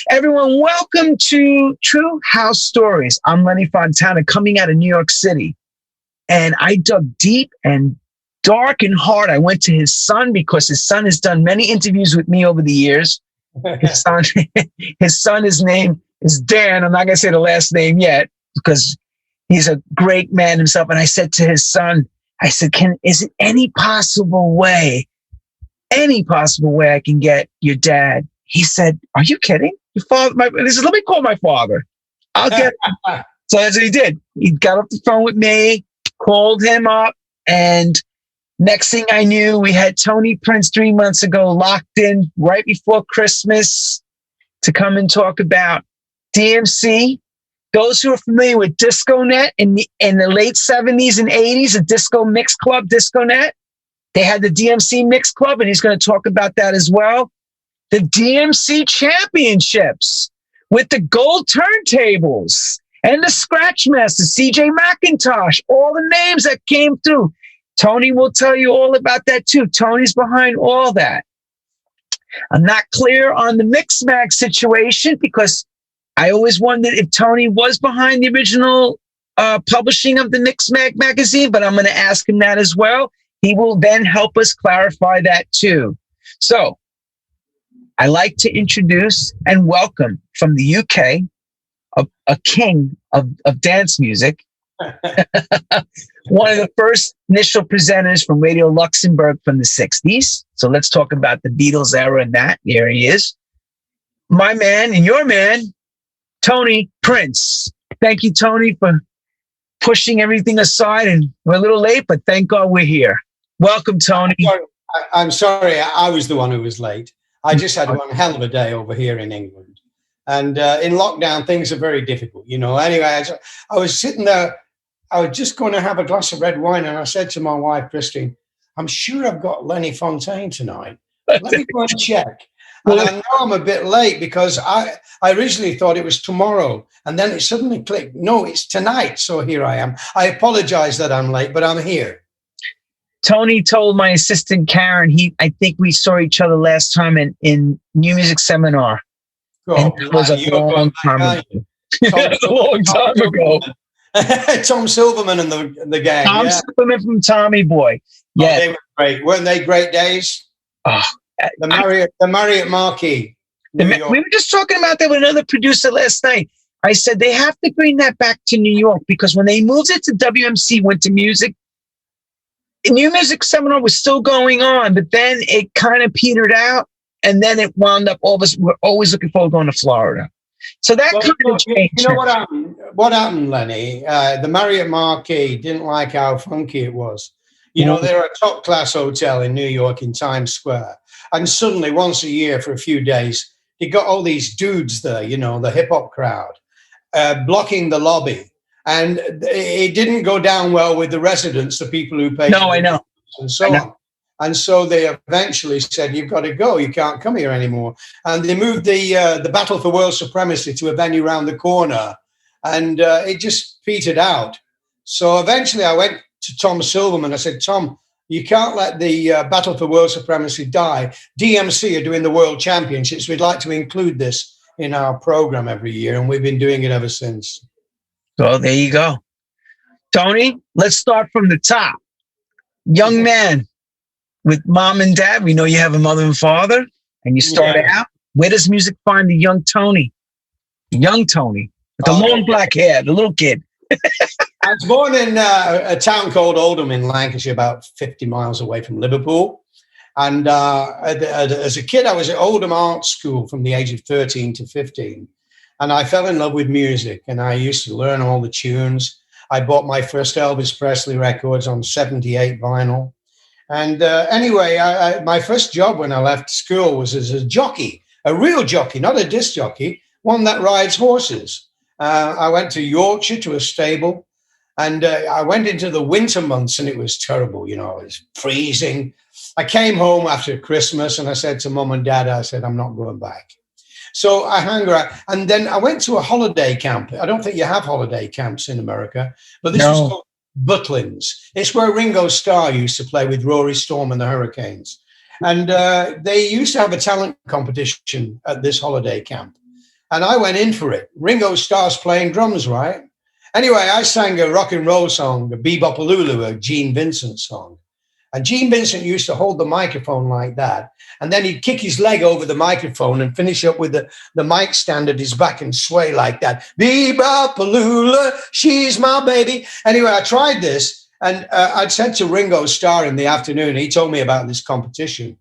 Everyone, welcome to True House Stories. I'm Lenny Fontana, coming out of New York City. And I dug deep and dark and hard. I went to his son because his son has done many interviews with me over the years. His son's name is Dan. I'm not going to say the last name yet because he's a great man himself. And I said to his son, I said, is it any possible way I can get your dad? He said, are you kidding? Your father, he said, let me call my father. I'll get him. So that's what he did. He got off the phone with me, called him up, and next thing I knew, we had Tony Prince 3 months ago locked in right before Christmas to come and talk about DMC. Those who are familiar with DiscoNet in the late 70s and 80s, a disco mix club, DiscoNet, they had the DMC Mix Club, and he's going to talk about that as well. The DMC Championships with the gold turntables and the Scratch Master, CJ McIntosh, all the names that came through. Tony will tell you all about that too. Tony's behind all that. I'm not clear on the Mixmag situation because I always wondered if Tony was behind the original publishing of the Mixmag magazine, but I'm going to ask him that as well. He will then help us clarify that too. So I like to introduce and welcome from the UK, a king of dance music, one of the first initial presenters from Radio Luxembourg from the 60s. So let's talk about the Beatles era and that. There he is. My man and your man, Tony Prince. Thank you, Tony, for pushing everything aside. And we're a little late, but thank God we're here. Welcome, Tony. I'm sorry. I was the one who was late. I just had one hell of a day over here in England. And in lockdown, things are very difficult, you know. Anyway, I was sitting there. I was just going to have a glass of red wine. And I said to my wife, Christine, I'm sure I've got Lenny Fontana tonight. Let me go and check. And I know I'm a bit late because I originally thought it was tomorrow. And then it suddenly clicked. No, it's tonight. So here I am. I apologize that I'm late, but I'm here. Tony told my assistant, Karen, I think we saw each other last time in New Music Seminar. Oh, and it was a long time ago. A long time ago. Tom Silverman and the gang. Tom Silverman from Tommy Boy. Yeah. Oh, they were great. Weren't they great days? Oh, the Marriott Marquis. We were just talking about that with another producer last night. I said they have to bring that back to New York because when they moved it to WMC, went to music, New Music Seminar was still going on, but then it kind of petered out, and then it wound up. All of us were always looking forward to going to Florida. So that kind of changed. You know what happened? What happened, Lenny? The Marriott Marquis didn't like how funky it was. You know, they're a top-class hotel in New York in Times Square, and suddenly, once a year for a few days, you got all these dudes there. You know, the hip-hop crowd blocking the lobby. And it didn't go down well with the residents, the people who paid. No, I know. And so on. And so they eventually said, you've got to go. You can't come here anymore. And they moved the Battle for World Supremacy to a venue around the corner. And it just petered out. So eventually I went to Tom Silverman. I said, Tom, you can't let the Battle for World Supremacy die. DMC are doing the World Championships. We'd like to include this in our program every year. And we've been doing it ever since. So there you go. Tony, let's start from the top. Young man with mom and dad. We know you have a mother and father, and you started out. Where does music find the young Tony? Young Tony with the long black hair, the little kid. I was born in a town called Oldham in Lancashire, about 50 miles away from Liverpool. And as a kid, I was at Oldham Art School from the age of 13 to 15. And I fell in love with music, and I used to learn all the tunes. I bought my first Elvis Presley records on 78 vinyl. And anyway, my first job when I left school was as a jockey, a real jockey, not a disc jockey, one that rides horses. I went to Yorkshire to a stable, and I went into the winter months, and it was terrible. You know, it was freezing. I came home after Christmas, and I said to Mum and Dad, I said, I'm not going back. So I hung around, and then I went to a holiday camp. I don't think you have holiday camps in America, but this was called Butlins. It's where Ringo Starr used to play with Rory Storm and the Hurricanes. And they used to have a talent competition at this holiday camp. And I went in for it. Ringo Starr's playing drums, right? Anyway, I sang a rock and roll song, a Bebop-a-Lulu, a Gene Vincent song. And Gene Vincent used to hold the microphone like that. And then he'd kick his leg over the microphone and finish up with the mic stand at his back and sway like that. Bebop-a-Lulu, she's my baby. Anyway, I tried this. And I'd said to Ringo Starr in the afternoon, he told me about this competition.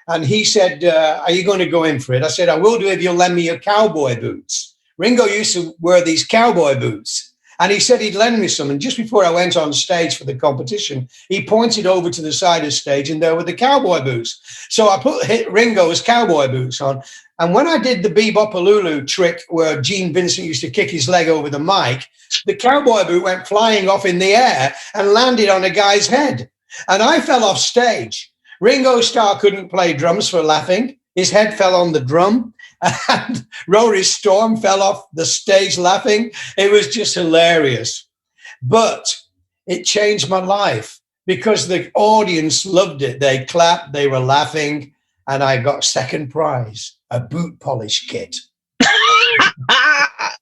And he said, are you going to go in for it? I said, I will do if you'll lend me your cowboy boots. Ringo used to wear these cowboy boots. And he said he'd lend me some. And just before I went on stage for the competition, he pointed over to the side of the stage and there were the cowboy boots. So I put Ringo's cowboy boots on. And when I did the Bebop-a-Lulu trick where Gene Vincent used to kick his leg over the mic, the cowboy boot went flying off in the air and landed on a guy's head. And I fell off stage. Ringo Starr couldn't play drums for laughing. His head fell on the drum. And Rory Storm fell off the stage laughing. It was just hilarious. But it changed my life because the audience loved it. They clapped, they were laughing, and I got second prize, a boot polish kit.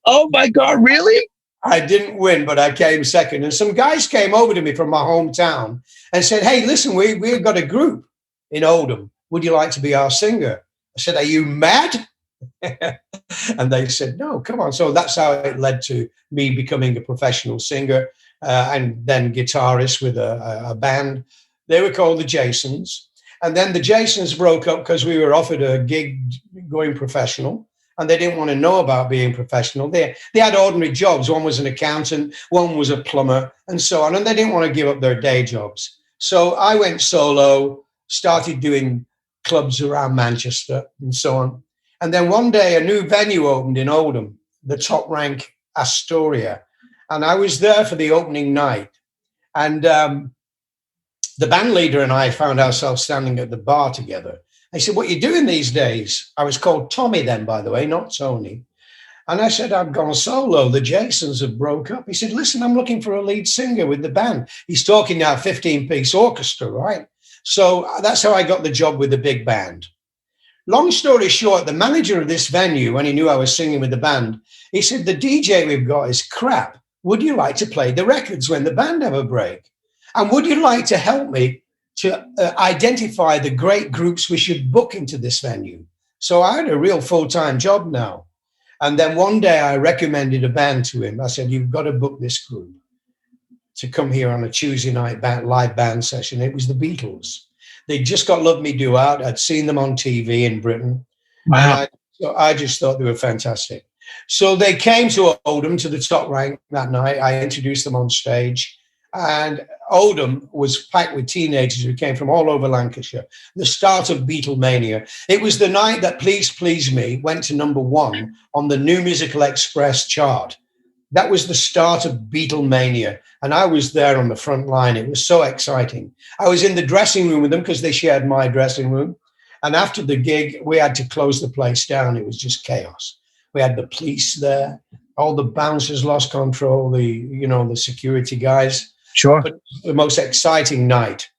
Oh my God, really? I didn't win, but I came second. And some guys came over to me from my hometown and said, hey, listen, we've got a group in Oldham. Would you like to be our singer? I said, are you mad? And they said, no, come on. So that's how it led to me becoming a professional singer and then guitarist with a band. They were called the Jasons. And then the Jasons broke up because we were offered a gig going professional. And they didn't want to know about being professional. They had ordinary jobs. One was an accountant, one was a plumber, and so on. And they didn't want to give up their day jobs. So I went solo, started doing clubs around Manchester and so on. And then one day a new venue opened in Oldham, the Top Rank Astoria. And I was there for the opening night. And the band leader and I found ourselves standing at the bar together. He said, what are you doing these days? I was called Tommy then, by the way, not Tony. And I said, I've gone solo. The Jasons have broke up. He said, listen, I'm looking for a lead singer with the band. He's talking now 15-piece orchestra, right? So that's how I got the job with the big band. Long story short, the manager of this venue, when he knew I was singing with the band, he said, the DJ we've got is crap. Would you like to play the records when the band have a break? And would you like to help me to identify the great groups we should book into this venue? So I had a real full-time job now. And then one day I recommended a band to him. I said, you've got to book this group to come here on a Tuesday night live band session. It was the Beatles. They just got Love Me Do Out. I'd seen them on TV in Britain. Wow. So I just thought they were fantastic. So they came to Oldham, to the Top Rank that night. I introduced them on stage. And Oldham was packed with teenagers who came from all over Lancashire. The start of Beatlemania. It was the night that Please Please Me went to #1 on the New Musical Express chart. That was the start of Beatlemania. And I was there on the front line. It was so exciting. I was in the dressing room with them because they shared my dressing room. And after the gig, we had to close the place down. It was just chaos. We had the police there. All the bouncers lost control, the security guys. Sure. But the most exciting night.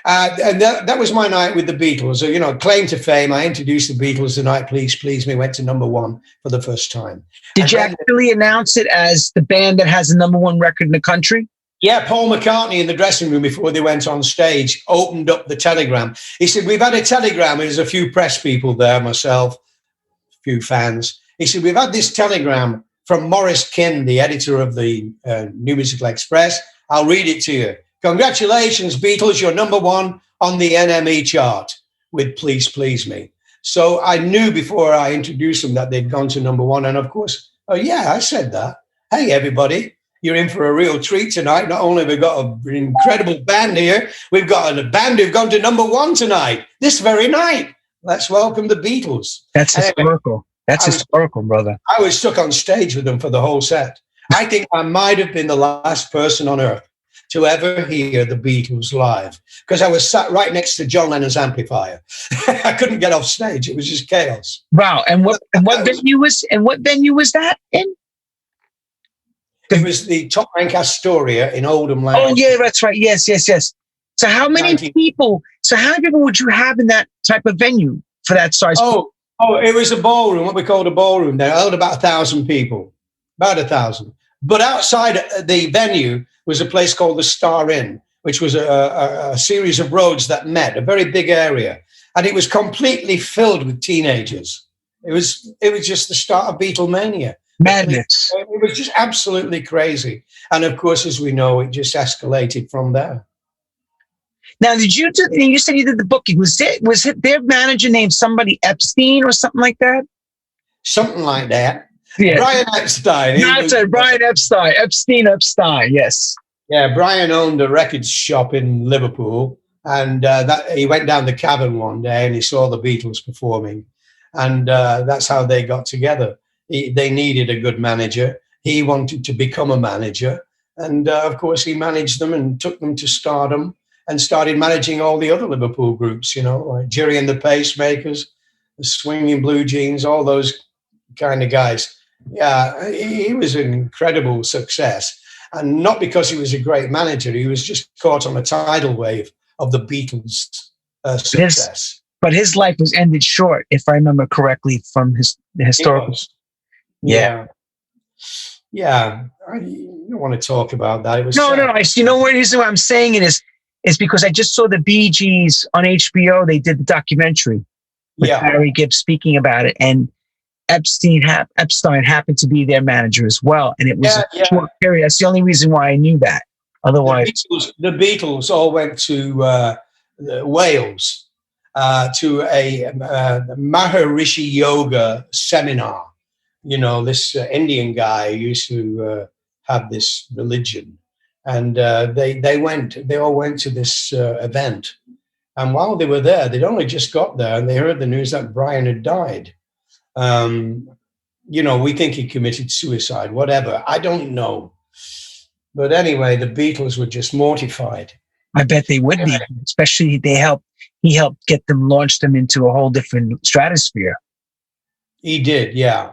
And that was my night with the Beatles. So, claim to fame. I introduced the Beatles the night Please Please Me went to #1 for the first time. Did you actually announce it as the band that has the #1 record in the country? Yeah, Paul McCartney in the dressing room before they went on stage opened up the telegram. He said, we've had a telegram. There's a few press people there, myself, a few fans. He said, we've had this telegram from Maurice Kim, the editor of the New Musical Express. I'll read it to you. Congratulations, Beatles, you're #1 on the NME chart with Please Please Me. So I knew before I introduced them that they'd gone to #1. And of course, oh yeah, I said that. Hey, everybody, you're in for a real treat tonight. Not only have we got an incredible band here, we've got a band who've gone to #1 tonight, this very night. Let's welcome the Beatles. That's historical. That's historical, brother. I was stuck on stage with them for the whole set. I think I might have been the last person on earth to ever hear the Beatles live because I was sat right next to John Lennon's amplifier. I couldn't get off stage. It was just chaos. Wow. And what venue was that in? It was the Top Rank Astoria in Oldham, Lancashire. Oh yeah, that's right. Yes. So how many people would you have in that type of venue for that size? Oh, it was a ballroom, what we called a ballroom. They held about 1,000 people, about 1,000. But outside the venue was a place called the Star Inn, which was a series of roads that met, a very big area. And it was completely filled with teenagers. It was just the start of Beatlemania. Madness. It was just absolutely crazy. And of course, as we know, it just escalated from there. Now, you said you did the booking. Was it their manager named somebody Epstein or something like that? Something like that. Yeah. Brian Epstein. Brian Epstein. Epstein, yes. Yeah, Brian owned a record shop in Liverpool, and he went down the Cavern one day and he saw the Beatles performing, and that's how they got together. They needed a good manager. He wanted to become a manager, and of course he managed them and took them to stardom and started managing all the other Liverpool groups, like Jerry and the Pacemakers, the Swinging Blue Jeans, all those kind of guys. Yeah, he was an incredible success. And not because he was a great manager, he was just caught on a tidal wave of the Beatles' success. But his life was ended short, if I remember correctly, from the historical. Yeah. I don't want to talk about that. It was no. What reason why I'm saying it is because I just saw the Bee Gees on HBO. They did the documentary with Barry Gibb speaking about it, and Epstein happened to be their manager as well, and it was a short period. That's the only reason why I knew that. Otherwise, the Beatles all went to Wales to a Maharishi yoga seminar. This Indian guy used to have this religion, and they all went to this event. And while they were there, they'd only just got there, and they heard the news that Brian had died. We think he committed suicide, whatever. I don't know. But anyway, the Beatles were just mortified. I bet they would be, especially he helped launch them into a whole different stratosphere. He did, yeah.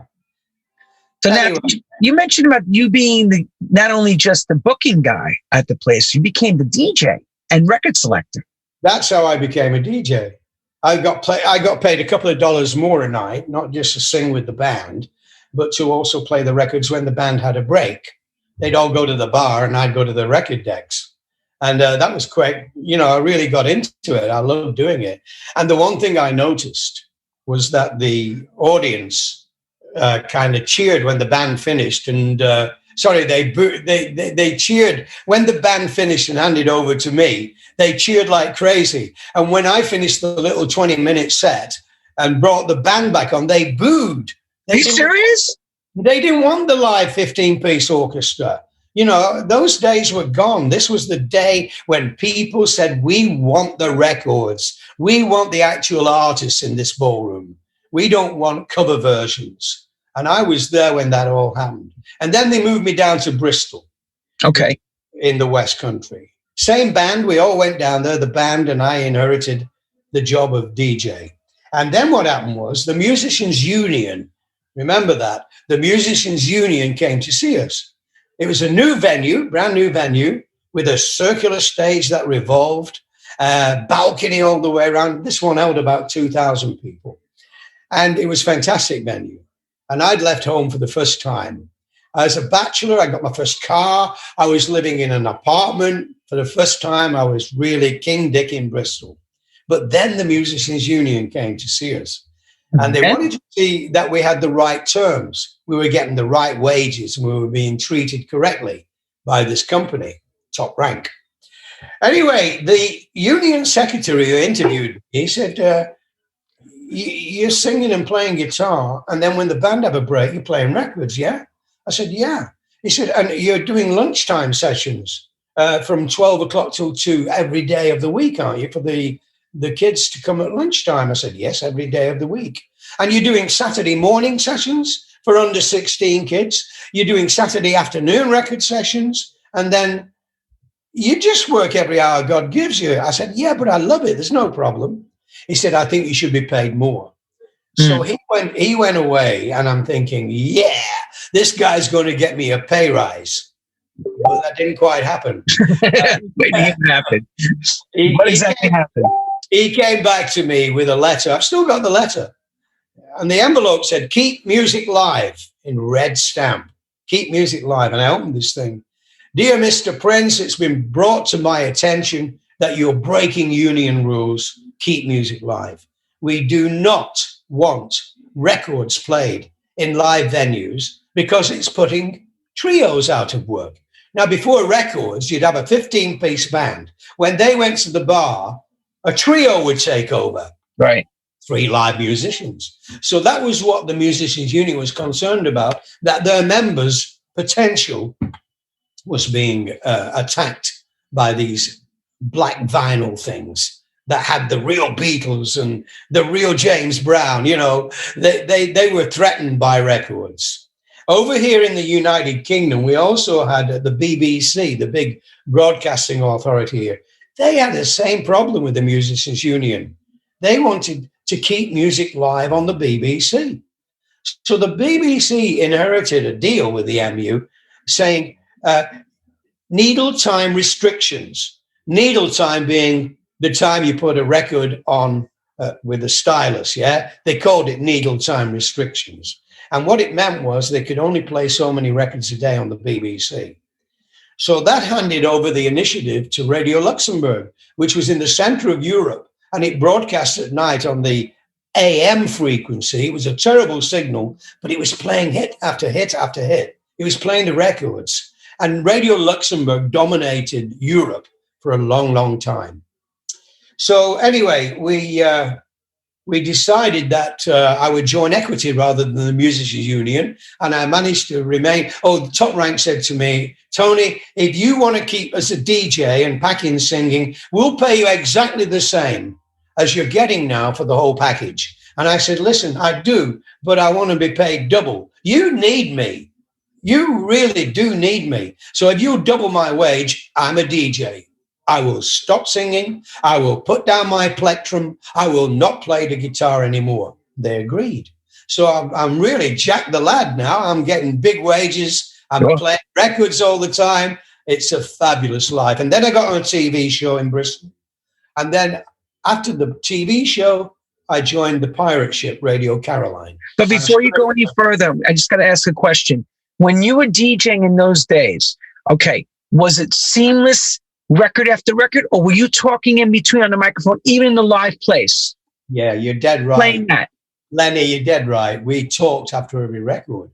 So anyway, now you mentioned about you being not only just the booking guy at the place, you became the DJ and record selector. That's how I became a DJ. I got paid a couple of dollars more a night, not just to sing with the band, but to also play the records when the band had a break. They'd all go to the bar and I'd go to the record decks. And that was quite, I really got into it. I loved doing it. And the one thing I noticed was that the audience kind of cheered when the band finished. And they cheered when the band finished and handed over to me. They cheered like crazy. And when I finished the little 20-minute set and brought the band back on, they booed. Are you serious? They didn't want the live 15-piece orchestra. Those days were gone. This was the day when people said, we want the records. We want the actual artists in this ballroom. We don't want cover versions. And I was there when that all happened. And then they moved me down to Bristol. Okay. In the West Country. Same band. We all went down there, the band, and I inherited the job of DJ. And then what happened was the Musicians Union, remember that? The Musicians Union came to see us. It was a new venue, brand new venue, with a circular stage that revolved, balcony all the way around. This one held about 2,000 people. And it was a fantastic venue. And I'd left home for the first time. As a bachelor, I got my first car. I was living in an apartment. For the first time, I was really King Dick in Bristol. But then the Musicians Union came to see us. And they wanted to see that we had the right terms. We were getting the right wages and we were being treated correctly by this company, top rank. Anyway, the union secretary who interviewed me, he said, you're singing and playing guitar, and then when the band have a break, you're playing records, yeah? I said, yeah. He said, and you're doing lunchtime sessions from 12 o'clock till 2 every day of the week, aren't you, for the kids to come at lunchtime? I said, yes, every day of the week. And you're doing Saturday morning sessions for under 16 kids. You're doing Saturday afternoon record sessions. And then you just work every hour God gives you. I said, yeah, but I love it. There's no problem. He said, I think you should be paid more. So he went away, and I'm thinking, yeah, this guy's going to get me a pay rise. But that didn't quite happen. What happened? What exactly happened? He came back to me with a letter. I've still got the letter. And the envelope said, "Keep music live," in red stamp. Keep music live. And I opened this thing. "Dear Mr. Prince, it's been brought to my attention that you're breaking union rules. Keep music live. We do not want records played in live venues because it's putting trios out of work." Now, before records, you'd have a 15-piece band. When they went to the bar, a trio would take over. Right. 3 live musicians. So that was what the Musicians Union was concerned about, that their members' potential was being attacked by these black vinyl things that had the real Beatles and the real James Brown. You know, they were threatened by records. Over here in the United Kingdom, we also had the BBC, the big broadcasting authority here. They had the same problem with the Musicians Union. They wanted to keep music live on the BBC. So the BBC inherited a deal with the MU saying needle time restrictions. Needle time being the time you put a record on with a stylus, yeah? They called it needle time restrictions. And what it meant was they could only play so many records a day on the BBC. So that handed over the initiative to Radio Luxembourg, which was in the center of Europe. And it broadcast at night on the AM frequency. It was a terrible signal, but it was playing hit after hit after hit. It was playing the records. And Radio Luxembourg dominated Europe for a long, long time. So anyway, we decided that I would join Equity rather than the Musicians Union, and I managed to remain. Oh, the top rank said to me, "Tony, if you want to keep as a DJ and packing singing, we'll pay you exactly the same as you're getting now for the whole package." And I said, "Listen, I do, but I want to be paid double. You need me. You really do need me. So if you double my wage, I'm a DJ. I will stop singing. I will put down my plectrum. I will not play the guitar anymore." They agreed. So I'm really Jack the Lad now. I'm getting big wages. I'm playing records all the time. It's a fabulous life. And then I got on a TV show in Bristol. And then after the TV show, I joined the pirate ship, Radio Caroline. But before you go any further, I just got to ask a question. When you were DJing in those days, okay, was it seamless record after record, or were you talking in between on the microphone, even in the live place? Yeah, you're dead right. Playing that. Lenny, you're dead right. We talked after every record.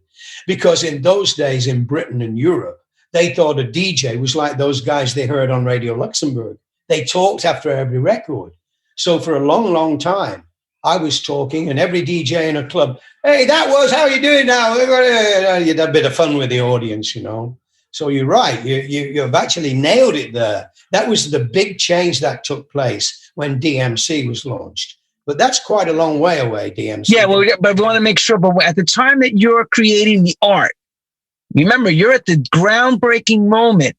Because in those days in Britain and Europe, they thought a DJ was like those guys they heard on Radio Luxembourg. They talked after every record. So for a long, long time, I was talking, and every DJ in a club, "Hey, that was, how you doing now?" You'd have a bit of fun with the audience, you know. So you're right. You've actually nailed it there. That was the big change that took place when DMC was launched. But that's quite a long way away, DMC. Yeah, well, but we want to make sure. But at the time that you're creating the art, remember, you're at the groundbreaking moment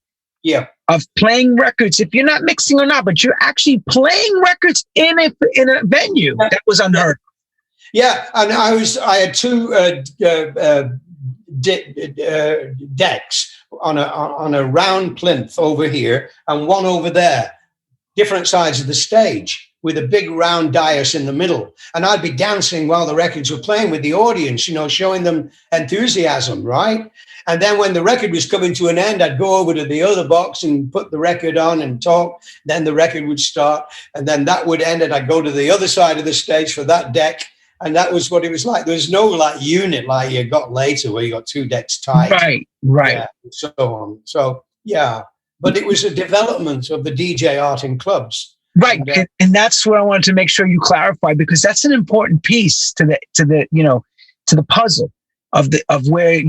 of playing records. If you're not mixing or not, but you're actually playing records in a venue. That was unheard of. Yeah, and I had 2 decks on a round plinth over here and one over there, different sides of the stage, with a big round dais in the middle. And I'd be dancing while the records were playing with the audience, you know, showing them enthusiasm, right? And then when the record was coming to an end, I'd go over to the other box and put the record on and talk. Then the record would start, and then that would end, and I'd go to the other side of the stage for that deck. And that was what it was like. There was no like unit like you got later where you got 2 decks tied. Right. Yeah, and so on. So, yeah. But it was a development of the DJ art in clubs. Right. And that's what I wanted to make sure you clarify, because that's an important piece to the puzzle of where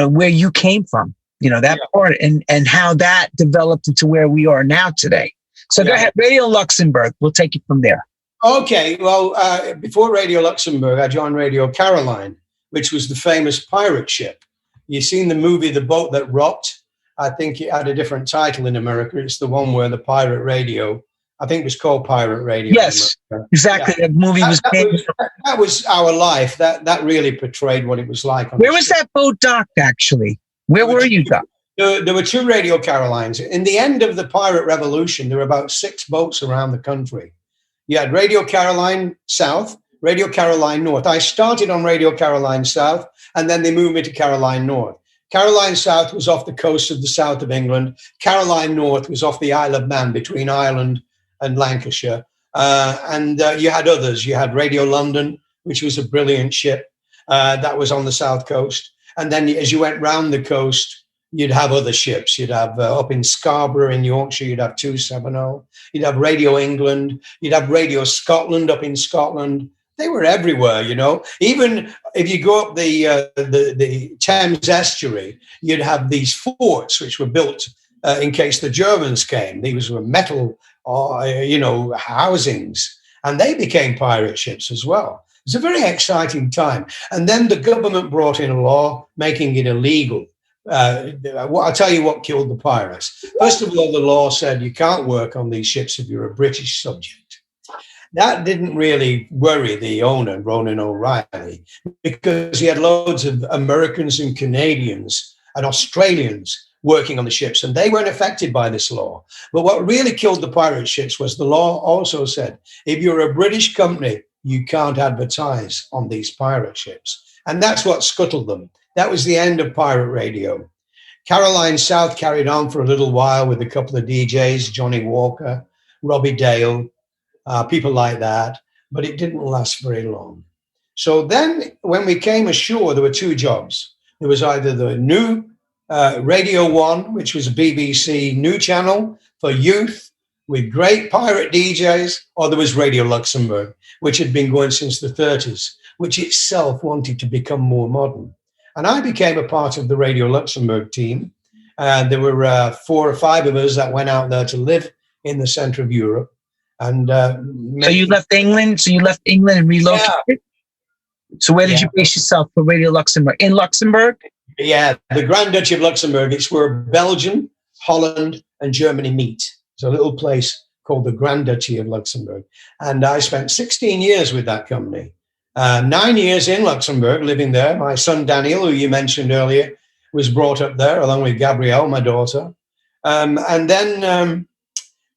where you came from, that part and how that developed into where we are now today. So go ahead, Radio Luxembourg. We'll take it from there. Okay. Well, before Radio Luxembourg, I joined Radio Caroline, which was the famous pirate ship. You've seen the movie The Boat That Rocked? I think it had a different title in America. It's the one where the pirate radio, I think it was called Pirate Radio. Yes, exactly. Yeah. That movie that was our life. That really portrayed what it was like. Where was that boat docked, actually? Where were you docked? There were 2 Radio Carolines. In the end of the pirate revolution, there were about 6 boats around the country. You had Radio Caroline South, Radio Caroline North. I started on Radio Caroline South, and then they moved me to Caroline North. Caroline South was off the coast of the south of England. Caroline North was off the Isle of Man between Ireland and Lancashire. And you had others. You had Radio London, which was a brilliant ship that was on the south coast. And then as you went round the coast, you'd have other ships. You'd have up in Scarborough in Yorkshire, you'd have 270. You'd have Radio England. You'd have Radio Scotland up in Scotland. They were everywhere, you know. Even if you go up the Thames estuary, you'd have these forts which were built in case the Germans came. These were metal, housings, and they became pirate ships as well. It's a very exciting time. And then the government brought in a law making it illegal. I'll tell you what killed the pirates. First of all, the law said you can't work on these ships if you're a British subject. That didn't really worry the owner, Ronan O'Reilly, because he had loads of Americans and Canadians and Australians working on the ships, and they weren't affected by this law. But what really killed the pirate ships was the law also said, if you're a British company, you can't advertise on these pirate ships. And that's what scuttled them. That was the end of pirate radio. Caroline South carried on for a little while with a couple of DJs, Johnny Walker, Robbie Dale, people like that, but it didn't last very long. So then when we came ashore, there were two jobs. There was either the new Radio 1, which was a BBC new channel for youth with great pirate DJs, or there was Radio Luxembourg, which had been going since the 30s, which itself wanted to become more modern. And I became a part of the Radio Luxembourg team. There were 4 or 5 of us that went out there to live in the center of Europe. And so you left England? So you left England and relocated? Yeah. So where did you base yourself for Radio Luxembourg? In Luxembourg? Yeah, the Grand Duchy of Luxembourg. It's where Belgium, Holland, and Germany meet. It's a little place called the Grand Duchy of Luxembourg. And I spent 16 years with that company. 9 years in Luxembourg, living there. My son Daniel, who you mentioned earlier, was brought up there along with Gabrielle, my daughter. And then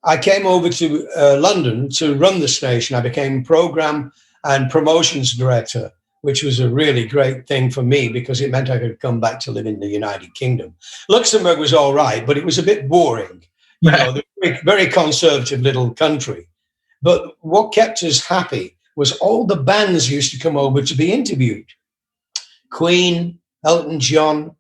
I came over to London to run the station. I became program and promotions director, which was a really great thing for me because it meant I could come back to live in the United Kingdom. Luxembourg was all right, but it was a bit boring. You know, the very conservative little country. But what kept us happy was all the bands used to come over to be interviewed. Queen, Elton John,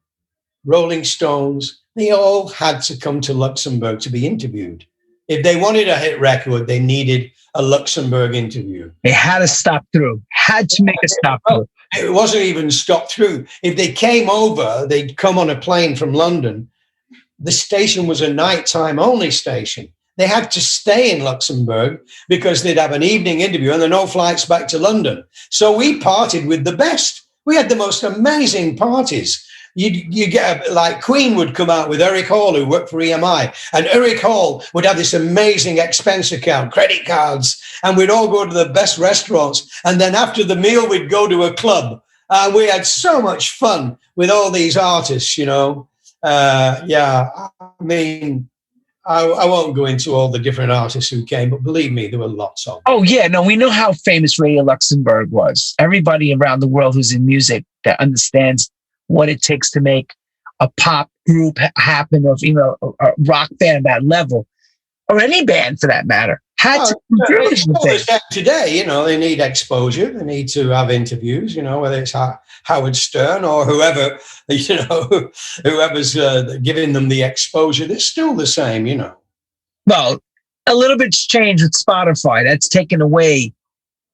Rolling Stones, they all had to come to Luxembourg to be interviewed. If they wanted a hit record, they needed a Luxembourg interview. They had to stop through, had to make a stop through. It wasn't even stop through. If they came over, they'd come on a plane from London. The station was a nighttime only station. They had to stay in Luxembourg because they'd have an evening interview and there are no flights back to London. So we partied with the best. We had the most amazing parties. You get like Queen would come out with Eric Hall, who worked for EMI, and Eric Hall would have this amazing expense account, credit cards, and we'd all go to the best restaurants. And then after the meal, we'd go to a club. We had so much fun with all these artists, you know. I mean, I won't go into all the different artists who came, but believe me, there were lots of them. Oh, yeah. No, we know how famous Radio Luxembourg was. Everybody around the world who's in music that understands what it takes to make a pop group happen, or, you know, a rock band at that level, or any band for that matter. Today, you know, they need exposure. They need to have interviews, you know, whether it's Howard Stern or whoever, you know, whoever's giving them the exposure. They're still the same, you know. Well, a little bit's changed with Spotify. That's taken away.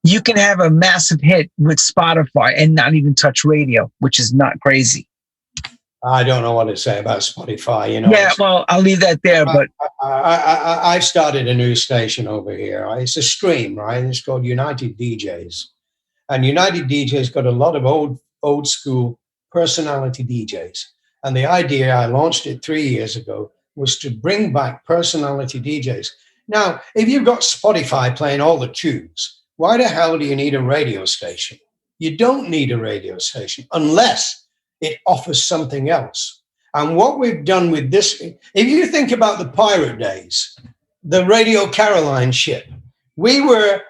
You can have a massive hit with Spotify and not even touch radio, which is not crazy. I don't know what to say about Spotify, you know. Yeah, well, I'll leave that there. But I've started a new station over here. It's a stream, right? It's called United DJs. And United DJs got a lot of old school personality DJs. And the idea, I launched it 3 years ago, was to bring back personality DJs. Now, if you've got Spotify playing all the tunes, why the hell do you need a radio station? You don't need a radio station unless it offers something else. And what we've done with this, if you think about the pirate days, the Radio Caroline ship, we were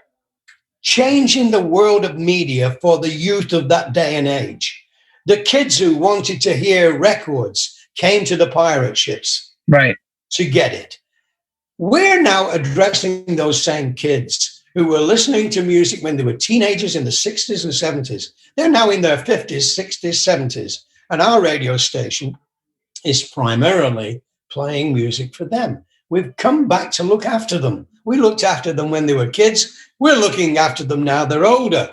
changing the world of media for the youth of that day and age. The kids who wanted to hear records came to the pirate ships to get it. We're now addressing those same kids who were listening to music when they were teenagers in the 60s and 70s. They're now in their 50s, 60s, 70s. And our radio station is primarily playing music for them. We've come back to look after them. We looked after them when they were kids. We're looking after them now they're older.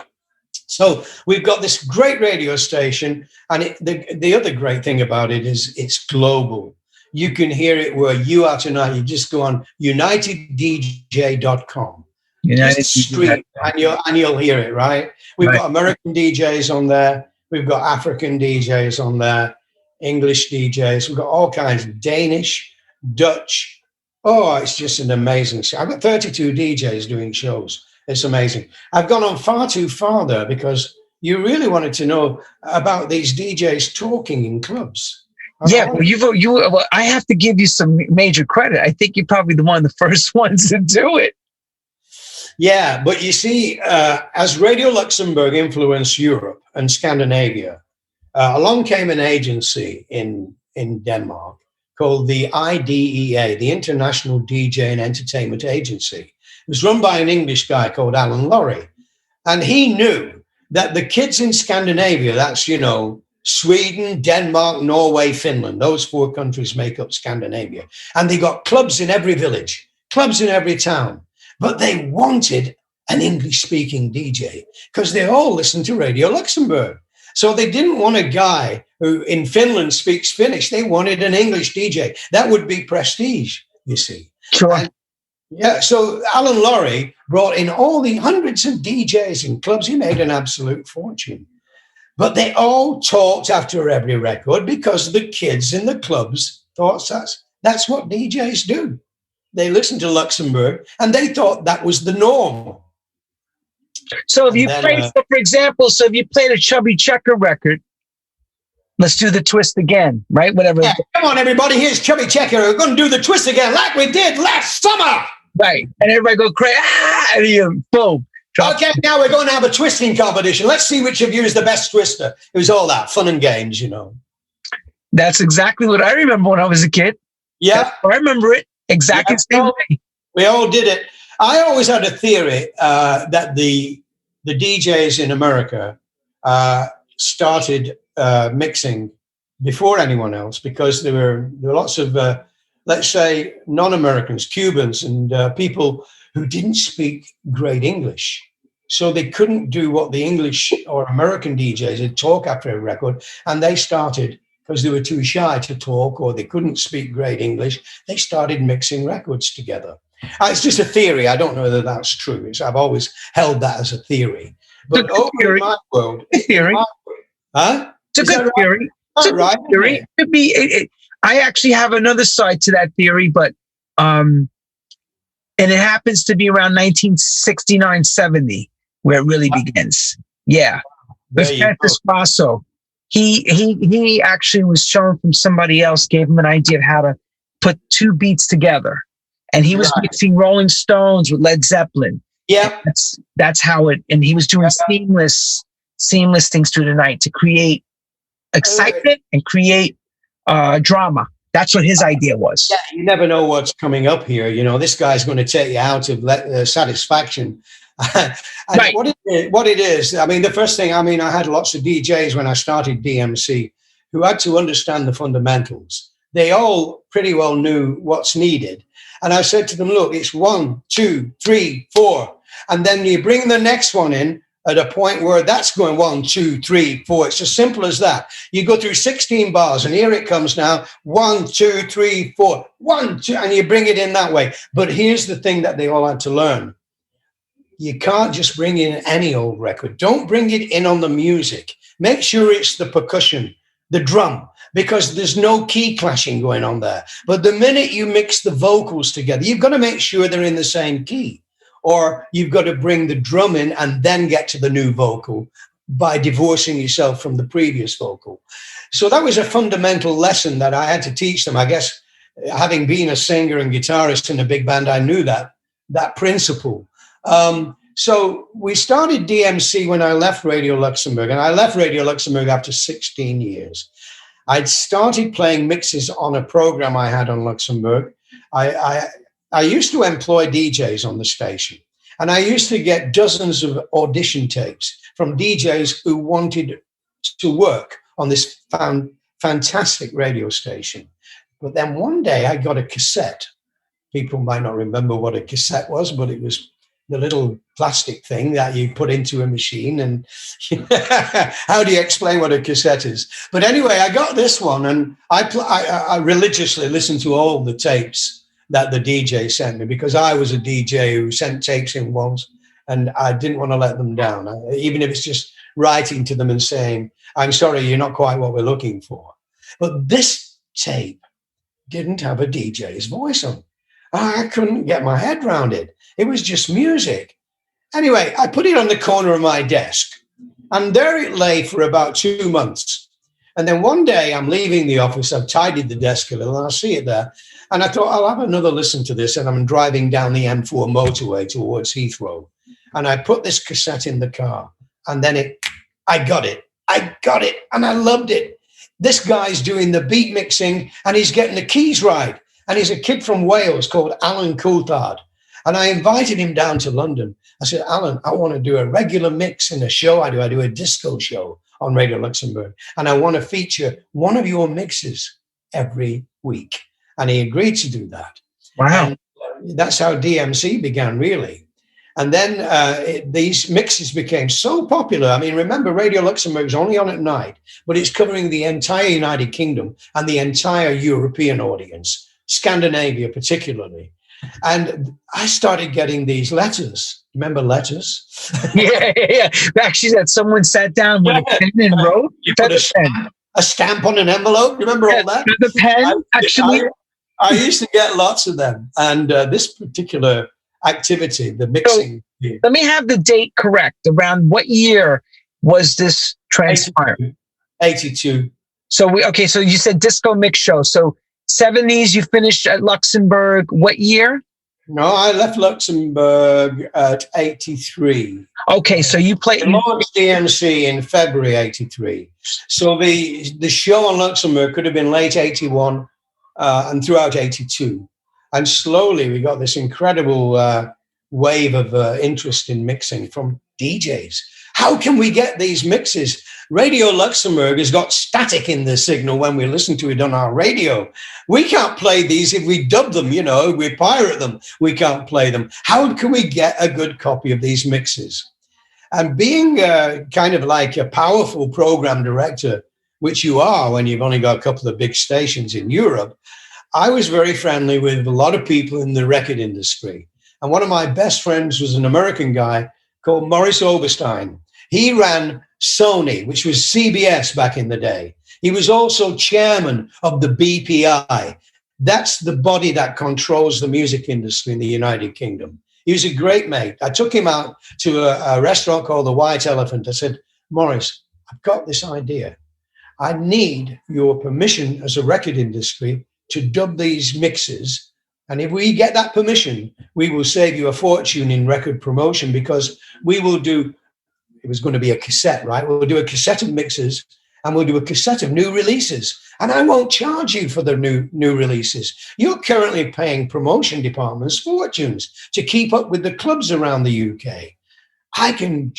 So we've got this great radio station. And the other great thing about it is it's global. You can hear it where you are tonight. You just go on uniteddj.com. And you'll hear it, right? We've got American DJs on there. We've got African DJs on there, English DJs. We've got all kinds of Danish, Dutch. Oh, it's just an amazing show. I've got 32 DJs doing shows. It's amazing. I've gone on far too far there because you really wanted to know about these DJs talking in clubs. Yeah, well, I have to give you some major credit. I think you're probably one of the first ones to do it. Yeah, but you see, as Radio Luxembourg influenced Europe and Scandinavia, along came an agency in Denmark called the IDEA, the International DJ and Entertainment Agency. It was run by an English guy called Alan Laurie. And he knew that the kids in Scandinavia, that's, Sweden, Denmark, Norway, Finland, those 4 countries make up Scandinavia. And they got clubs in every village, clubs in every town. But they wanted an English-speaking DJ because they all listened to Radio Luxembourg. So they didn't want a guy who in Finland speaks Finnish. They wanted an English DJ. That would be prestige, you see. Sure. So Alan Laurie brought in all the hundreds of DJs in clubs. He made an absolute fortune. But they all talked after every record because the kids in the clubs thought that's what DJs do. They listened to Luxembourg and they thought that was the norm. So if you played, for example, if you played a Chubby Checker record, let's do the twist again, right? Whatever. Yeah, come on, everybody. Here's Chubby Checker. We're going to do the twist again like we did last summer. Right. And everybody go crazy. And you, boom. Okay, now we're going to have a twisting competition. Let's see which of you is the best twister. It was all that fun and games, That's exactly what I remember when I was a kid. Yeah. I remember it exactly the same way. We all did it. I always had a theory that the DJs in America started mixing before anyone else because there were lots of, let's say, non-Americans, Cubans, and people who didn't speak great English. So they couldn't do what the English or American DJs did, talk after a record. And they started, because they were too shy to talk or they couldn't speak great English, they started mixing records together. It's just a theory. I don't know whether that's true. I've always held that as a theory. But over in my world... It's a good theory. It's a good theory. It could be... I actually have another side to that theory, but... and it happens to be around 1969-70 where it really begins. Yeah. With Francis Basso. He actually was shown from somebody else, gave him an idea of how to put 2 beats together. And he was mixing Rolling Stones with Led Zeppelin. Yeah. That's how it, and he was doing seamless things through the night to create excitement and create drama. That's what his idea was. Yeah, you never know what's coming up here. This guy's going to take you out of satisfaction. Right. What it is, the first thing, I had lots of DJs when I started DMC who had to understand the fundamentals. They all pretty well knew what's needed. And I said to them, look, it's 1, 2, 3, 4. And then you bring the next one in at a point where that's going 1, 2, 3, 4. It's as simple as that. You go through 16 bars and here it comes now. 1, 2, 3, 4. 1, 2, and you bring it in that way. But here's the thing that they all had to learn. You can't just bring in any old record. Don't bring it in on the music. Make sure it's the percussion, the drum, because there's no key clashing going on there. But the minute you mix the vocals together, you've got to make sure they're in the same key. Or you've got to bring the drum in and then get to the new vocal by divorcing yourself from the previous vocal. So that was a fundamental lesson that I had to teach them. I guess having been a singer and guitarist in a big band, I knew that principle. So we started DMC when I left Radio Luxembourg, and I left Radio Luxembourg after 16 years. I'd started playing mixes on a program I had on Luxembourg. I used to employ DJs on the station, and I used to get dozens of audition tapes from DJs who wanted to work on this fantastic radio station. But then one day I got a cassette. People might not remember what a cassette was, but it was the little plastic thing that you put into a machine. And how do you explain what a cassette is? But anyway, I got this one, and I religiously listened to all the tapes that the DJ sent me, because I was a DJ who sent tapes in once, and I didn't want to let them down, even if it's just writing to them and saying, I'm sorry, you're not quite what we're looking for. But this tape didn't have a DJ's voice on. I couldn't get my head around it. It was just music. Anyway, I put it on the corner of my desk, and there it lay for about 2 months. And then one day I'm leaving the office, I've tidied the desk a little, and I see it there. And I thought, I'll have another listen to this. And I'm driving down the M4 motorway towards Heathrow. And I put this cassette in the car, and then I got it, and I loved it. This guy's doing the beat mixing, and he's getting the keys right. And he's a kid from Wales called Alan Coulthard. And I invited him down to London. I said, Alan, I want to do a regular mix in a show I do. I do a disco show on Radio Luxembourg, and I want to feature one of your mixes every week. And he agreed to do that. Wow. And that's how DMC began, really. And then these mixes became so popular. I mean, remember, Radio Luxembourg is only on at night, but it's covering the entire United Kingdom and the entire European audience, Scandinavia particularly. And I started getting these letters. Remember letters? Yeah. Actually, that someone sat down with a pen and wrote. You put a stamp on an envelope. Remember all that? The pen, actually. I used to get lots of them. And this particular activity, the mixing. So, let me have the date correct. Around what year was this transpired? 82. So so you said disco mix show. So 70s, you finished at Luxembourg. What year? No, I left Luxembourg at 83. Okay, so you played. I launched DMC in February 83. So the show on Luxembourg could have been late 81 and throughout 82. And slowly we got this incredible wave of interest in mixing from DJs. How can we get these mixes? Radio Luxembourg has got static in the signal when we listen to it on our radio. We can't play these if we dub them, we pirate them. We can't play them. How can we get a good copy of these mixes? And being kind of like a powerful program director, which you are when you've only got a couple of big stations in Europe, I was very friendly with a lot of people in the record industry. And one of my best friends was an American guy called Maurice Oberstein. He ran Sony, which was CBS back in the day. He was also chairman of the BPI. That's the body that controls the music industry in the United Kingdom. He was a great mate. I took him out to a restaurant called the White Elephant. I said, Maurice, I've got this idea. I need your permission as a record industry to dub these mixes. And if we get that permission, we will save you a fortune in record promotion, because we will do, it was going to be a cassette, right? We'll do a cassette of mixes, and we'll do a cassette of new releases. And I won't charge you for the new releases. You're currently paying promotion departments fortunes to keep up with the clubs around the UK. I can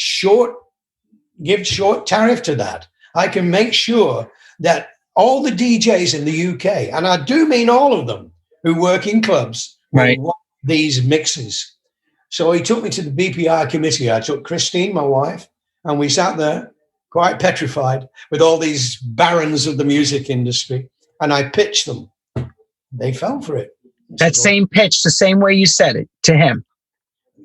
give short tariff to that. I can make sure that all the DJs in the UK, and I do mean all of them, who work in clubs, right, want these mixes. So he took me to the BPI committee. I took Christine, my wife, and we sat there quite petrified with all these barons of the music industry, and I pitched them. They fell for it. That same pitch, the same way you said it to him.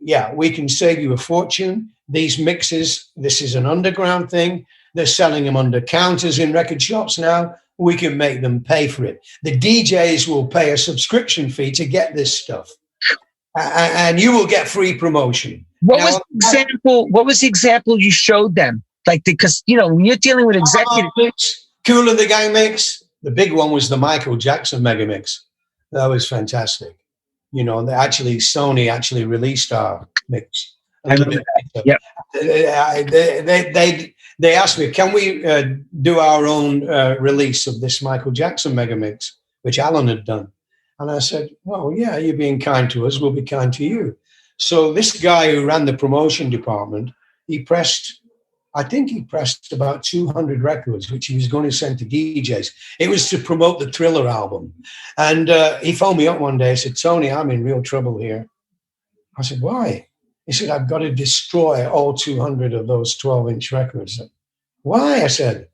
Yeah, we can save you a fortune. These mixes, this is an underground thing. They're selling them under counters in record shops now. We can make them pay for it. The DJs will pay a subscription fee to get this stuff, and you will get free promotion. What was the example you showed them? Like, because when you're dealing with executives, Kool and the Gang mix. The big one was the Michael Jackson mega mix. That was fantastic. Sony actually released our mix I remember that. Yep. They asked me, can we do our own release of this Michael Jackson mega mix, which Alan had done? And I said, well, yeah, you're being kind to us. We'll be kind to you. So this guy who ran the promotion department, I think he pressed about 200 records, which he was going to send to DJs. It was to promote the Thriller album. And he phoned me up one day. He said, Tony, I'm in real trouble here. I said, why? He said, I've got to destroy all 200 of those 12-inch records. I said, why? I said.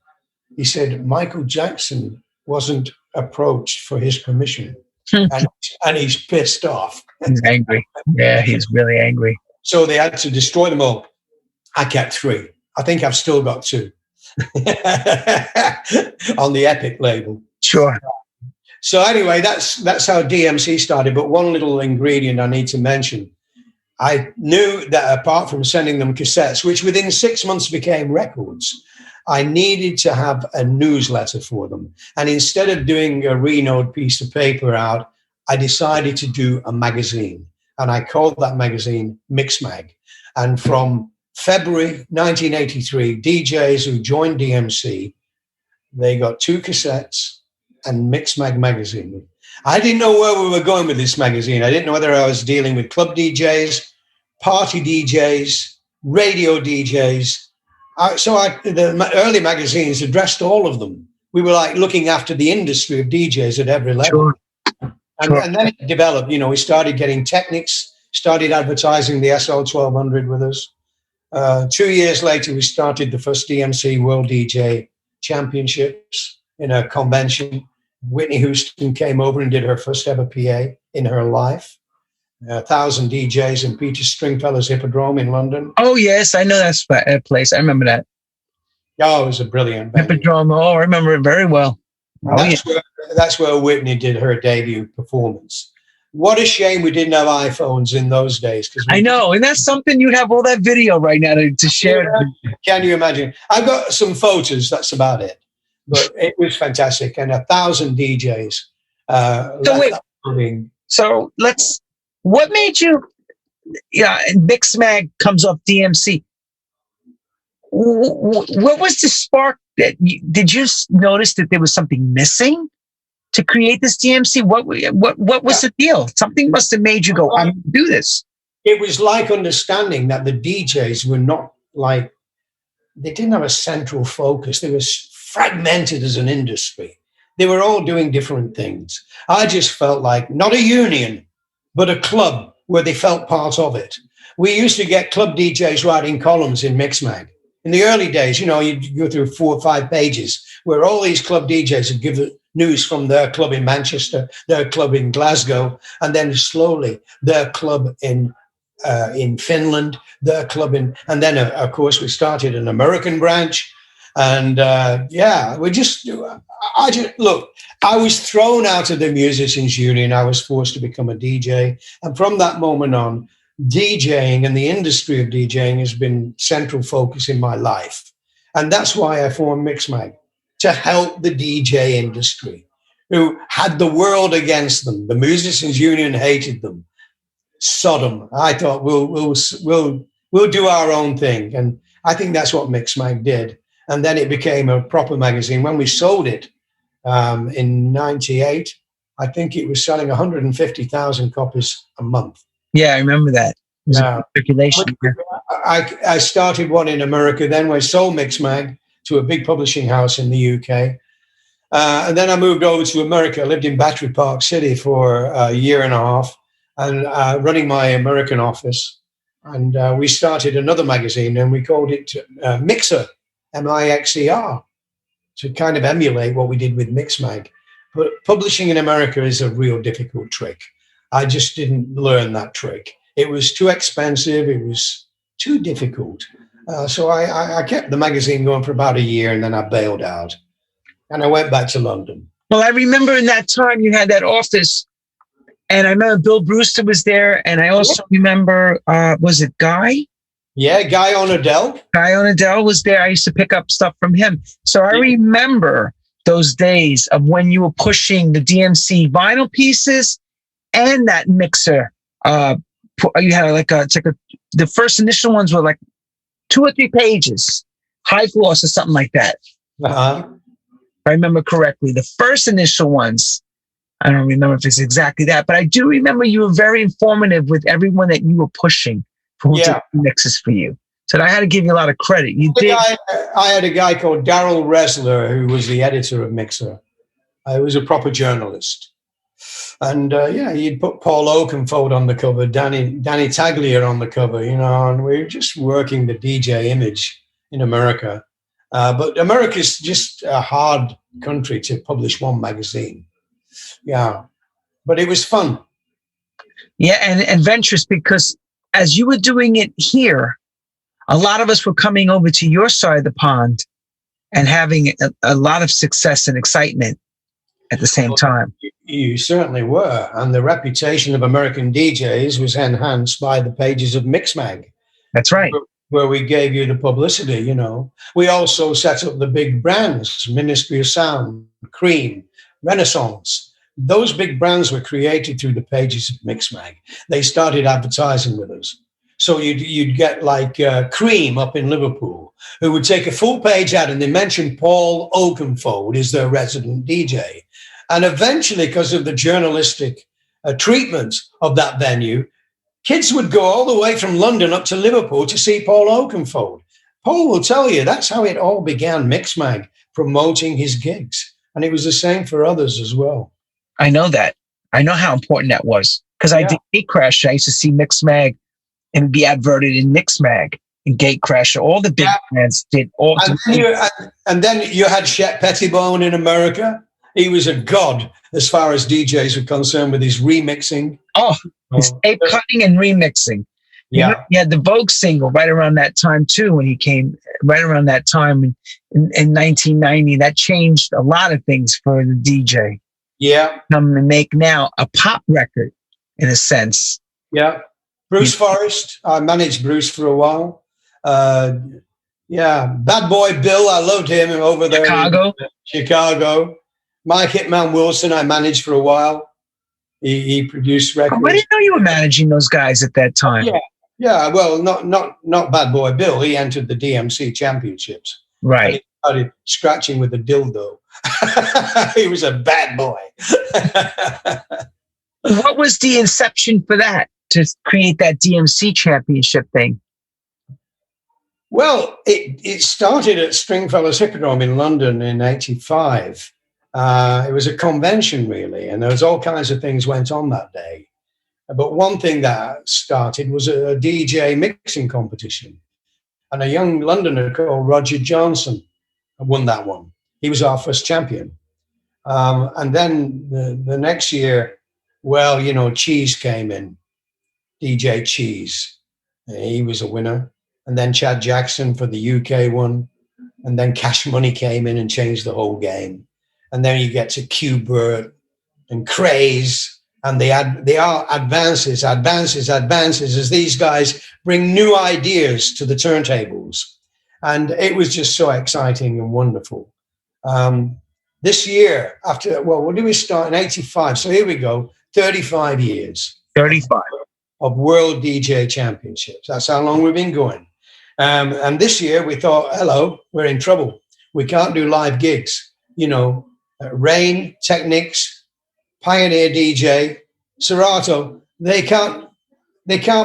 He said, Michael Jackson wasn't approached for his permission. and he's pissed off. He's angry. Yeah, he's really angry. So they had to destroy them all. I kept 3. I think I've still got 2 on the Epic label. Sure. So anyway, that's how DMC started. But one little ingredient I need to mention. I knew that apart from sending them cassettes, which within 6 months became records, I needed to have a newsletter for them. And instead of doing a Renoed piece of paper out, I decided to do a magazine. And I called that magazine Mixmag. And from February 1983, DJs who joined DMC, they got 2 cassettes and Mixmag magazine. I didn't know where we were going with this magazine. I didn't know whether I was dealing with club DJs, party DJs, radio DJs. The early magazines addressed all of them. We were like looking after the industry of DJs at every level. Sure. And then it developed, we started getting Technics, started advertising the SL 1200 with us. 2 years later, we started the first DMC World DJ Championships in a convention. Whitney Houston came over and did her first ever PA in her life. 1,000 DJs in Peter Stringfellow's Hippodrome in London. Oh, yes. I know that place. I remember that. Oh, it was a brilliant venue. Hippodrome. Oh, I remember it very well. That's where Whitney did her debut performance. What a shame we didn't have iPhones in those days. I know. And that's something you'd have all that video right now to share. Can you imagine? I've got some photos. That's about it. But it was fantastic. And 1,000 DJs. What made you, Mixmag comes off DMC. What was the spark did you notice that there was something missing to create this DMC? What was the deal? Something must have made you go, I'm going to do this. It was like understanding that the DJs were not they didn't have a central focus. They were fragmented as an industry. They were all doing different things. I just felt like not a union, but a club where they felt part of it. We used to get club DJs writing columns in Mixmag. In the early days, you'd go through 4 or 5 pages where all these club DJs would give the news from their club in Manchester, their club in Glasgow, and then slowly their club in Finland, their club and then of course we started an American branch. And I was thrown out of the Musicians Union. I was forced to become a DJ. And from that moment on, DJing and the industry of DJing has been central focus in my life. And that's why I formed Mixmag, to help the DJ industry, who had the world against them. The Musicians Union hated them. Sodom. I thought we'll do our own thing. And I think that's what Mixmag did. And then it became a proper magazine. When we sold it in 98, I think it was selling 150,000 copies a month. Yeah, I remember that. Circulation. I started one in America. Then we sold Mixmag to a big publishing house in the UK. And then I moved over to America. I lived in Battery Park City for a year and a half and running my American office. And we started another magazine and we called it Mixer, Mixer, to kind of emulate what we did with Mixmag. But publishing in America is a real difficult trick. I just didn't learn that trick. It was too expensive. It was too difficult. So I kept the magazine going for about a year and then I bailed out. And I went back to London. Well, I remember in that time you had that office. And I remember Bill Brewster was there. And I also remember, was it Guy? Yeah, Guy Onadell. Guy Onadell was there. I used to pick up stuff from him. So I remember those days of when you were pushing the DMC vinyl pieces and that Mixer you had like the first initial ones were like 2 or 3 pages, high gloss or something like that. Uh-huh. If I remember correctly, the first initial ones, I don't remember if it's exactly that, but I do remember you were very informative with everyone that you were pushing for who did mixes for you. So I had to give you a lot of credit. You did. I had a guy called Darryl Resler who was the editor of Mixer. He was a proper journalist. And he'd put Paul Oakenfold on the cover, Danny Taglier on the cover, and we were just working the DJ image in America. But America's just a hard country to publish one magazine. Yeah, but it was fun. Yeah, and adventurous, because as you were doing it here, a lot of us were coming over to your side of the pond and having a lot of success and excitement at the same time. You certainly were. And the reputation of American DJs was enhanced by the pages of Mixmag. That's right. Where we gave you the publicity, We also set up the big brands, Ministry of Sound, Cream, Renaissance. Those big brands were created through the pages of Mixmag. They started advertising with us. So you'd get like Cream up in Liverpool, who would take a full page ad and they mentioned Paul Oakenfold is their resident DJ. And eventually, because of the journalistic treatment of that venue, kids would go all the way from London up to Liverpool to see Paul Oakenfold. Paul will tell you that's how it all began, Mixmag, promoting his gigs. And it was the same for others as well. I know that. I know how important that was. Because I did Gatecrasher. I used to see Mixmag and be adverted in Mixmag and Gatecrasher. All the big brands did. And then you had Shep Pettibone in America. He was a god as far as DJs were concerned with his remixing. His tape cutting and remixing. Yeah. He had the Vogue single right around that time, too, when he came, right around that time in 1990. That changed a lot of things for the DJ. Yeah. Come and make now a pop record, in a sense. Yeah. Bruce Forrest. I managed Bruce for a while. Bad Boy Bill. I loved him over there in Chicago. Mike Hitman Wilson, I managed for a while. He produced records. I didn't know you were managing those guys at that time. Yeah. Well, not Bad Boy Bill. He entered the DMC Championships. Right. And he started scratching with the dildo. He was a bad boy. What was the inception for that, to create that DMC Championship thing? Well, it started at Stringfellows Hippodrome in London in '85. It was a convention, really, and there was all kinds of things went on that day. But one thing that started was a DJ mixing competition. And a young Londoner called Roger Johnson won that one. He was our first champion. And then the next year, Cheese came in, DJ Cheese. He was a winner. And then Chad Jackson for the UK one. And then Cash Money came in and changed the whole game. And then you get to Q-Bert and Craze, and they are advances as these guys bring new ideas to the turntables. And it was just so exciting and wonderful. This year, what did we start in '85? So here we go, 35 years. 35. Of World DJ Championships. That's how long we've been going. And this year we thought, hello, we're in trouble. We can't do live gigs. Rain, Technics, Pioneer DJ, Serato, they can't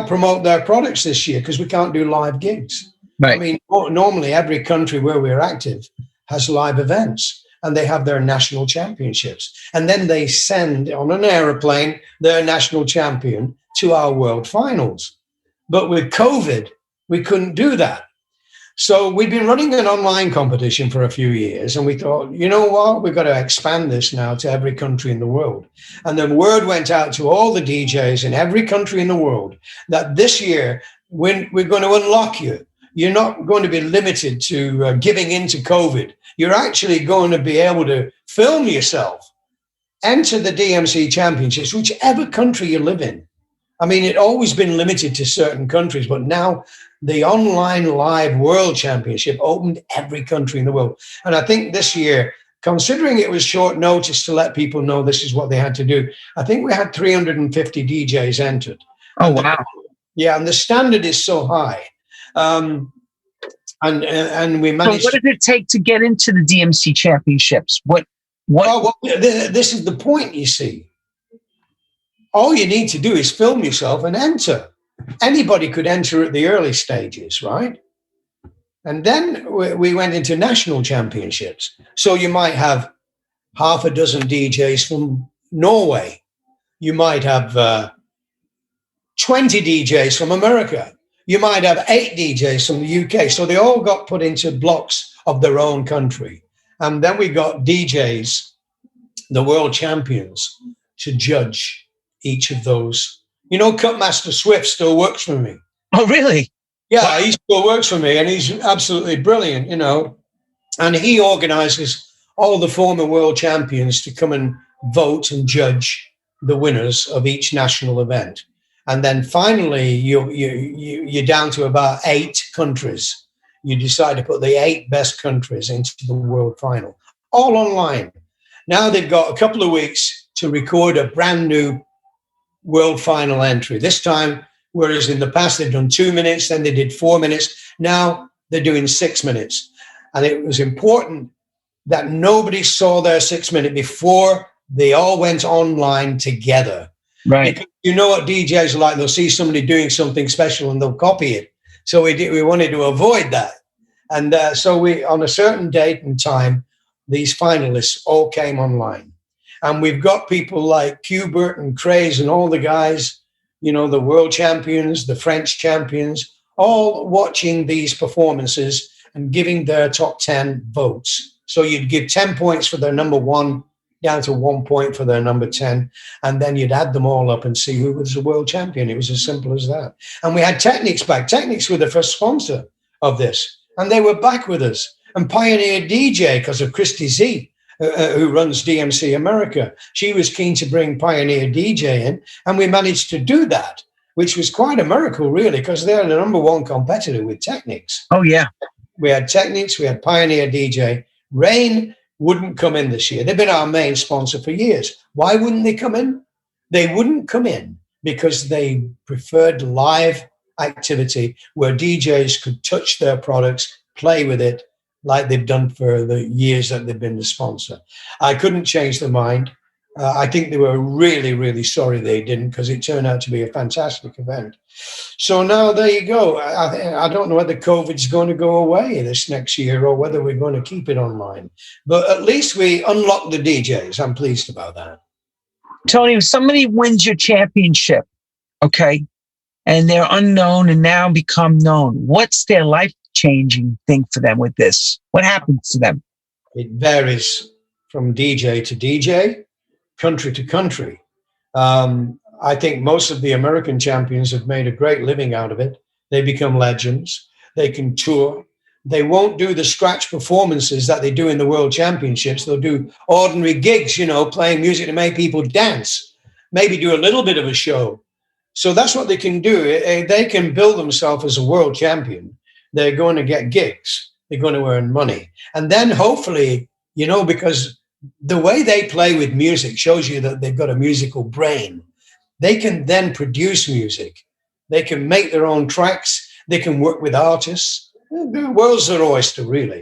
promote their products this year because we can't do live gigs. Right. I mean, normally every country where we're active has live events and they have their national championships. And then they send on an aeroplane their national champion to our world finals. But with COVID, we couldn't do that. So we've been running an online competition for a few years, and we thought, you know what, we've got to expand this now to every country in the world. And the word went out to all the DJs in every country in the world that this year we're going to unlock you. You're not going to be limited to giving into COVID. You're actually going to be able to film yourself, enter the DMC Championships, whichever country you live in. I mean, it always been limited to certain countries, but now the online live world championship opened every country in the world. And I think this year, considering it was short notice to let people know this is what they had to do, I think we had 350 DJs entered. Oh, wow. Yeah, and the standard is so high. And we So managed. what did it take to get into the DMC championships? What? Oh, well, this is the point, you see. All you need to do is film yourself and enter. Anybody could enter at the early stages, right? And then we went into national championships. So you might have half a dozen DJs from Norway. You might have 20 DJs from America. You might have 8 DJs from the UK. So they all got put into blocks of their own country. And then we got DJs, the world champions, to judge each of those. You know, Cutmaster Swift still works for me. Oh, really? Yeah, wow. He still works for me, and he's absolutely brilliant, you know. And he organizes all the former world champions to come and vote and judge the winners of each national event. And then finally, you're down to about 8 countries. You decide to put the 8 best countries into the world final, all online. Now they've got a couple of weeks to record a brand new world final entry. This time, whereas in the past they've done 2 minutes, then they did 4 minutes. Now they're doing 6 minutes. And it was important that nobody saw their 6 minute before they all went online together. Right. Because you know what DJs are like. They'll see somebody doing something special and they'll copy it. So we wanted to avoid that. And so we, on a certain date and time, these finalists all came online. And we've got people like Qbert and Craze and all the guys, you know, the world champions, the French champions, all watching these performances and giving their top 10 votes. So you'd give 10 points for their number 1, down to 1 point for their number 10. And then you'd add them all up and see who was the world champion. It was as simple as that. And we had Technics back. Technics were the first sponsor of this. And they were back with us. And Pioneer DJ, because of Christy Z, who runs DMC America. She was keen to bring Pioneer DJ in. And we managed to do that, which was quite a miracle, really, because they're the number 1 competitor with Technics. Oh, yeah. We had Technics. We had Pioneer DJ. Rain wouldn't come in this year. They've been our main sponsor for years. Why wouldn't they come in? They wouldn't come in because they preferred live activity where DJs could touch their products, play with it like they've done for the years that they've been the sponsor. I couldn't change their mind. I think they were really, really sorry they didn't, because it turned out to be a fantastic event. So now there you go. I don't know whether COVID's going to go away this next year or whether we're going to keep it online. But at least we unlocked the DJs. I'm pleased about that. Tony, if somebody wins your championship, okay, and they're unknown and now become known, what's their life-changing thing for them with this? What happens to them? It varies from DJ to DJ, country to country. I think most of the American champions have made a great living out of it. They become legends. They can tour. They won't do the scratch performances that they do in the World Championships. They'll do ordinary gigs, you know, playing music to make people dance, maybe do a little bit of a show. So that's what they can do. They can build themselves as a world champion. They're going to get gigs. They're going to earn money. And then hopefully, you know, because the way they play with music shows you that they've got a musical brain. They can then produce music. They can make their own tracks. They can work with artists. The world's their oyster, really.